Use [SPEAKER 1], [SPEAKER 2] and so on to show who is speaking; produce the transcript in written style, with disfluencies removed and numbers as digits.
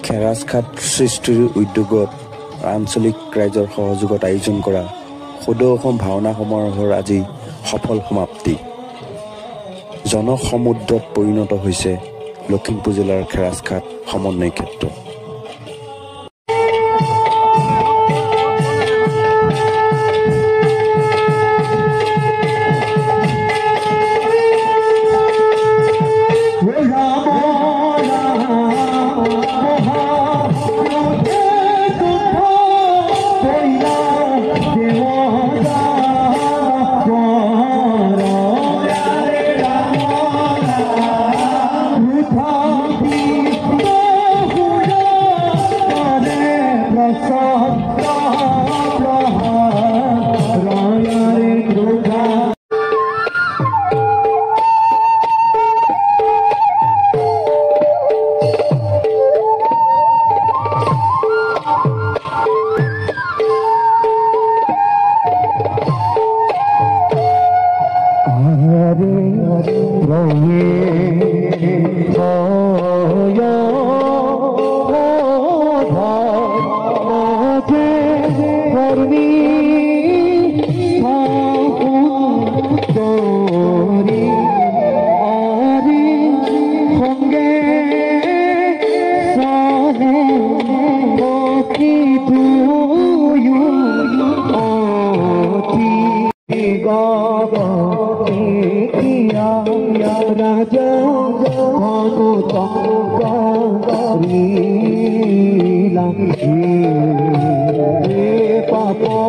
[SPEAKER 1] খেৰাজঘাট সৃষ্টিৰ উদ্যোগত আঞ্চলিক ৰাইজৰ সহযোগত আয়োজন কৰা সদৌ অসম ভাওনা সমাৰোহৰ আজি সফল সমাপ্তি। জনসমুদ্ৰত পৰিণত হৈছে লখিমপুৰ জিলাৰ খেৰাজঘাট সমন্বয় ক্ষেত্ৰ।
[SPEAKER 2] Papa,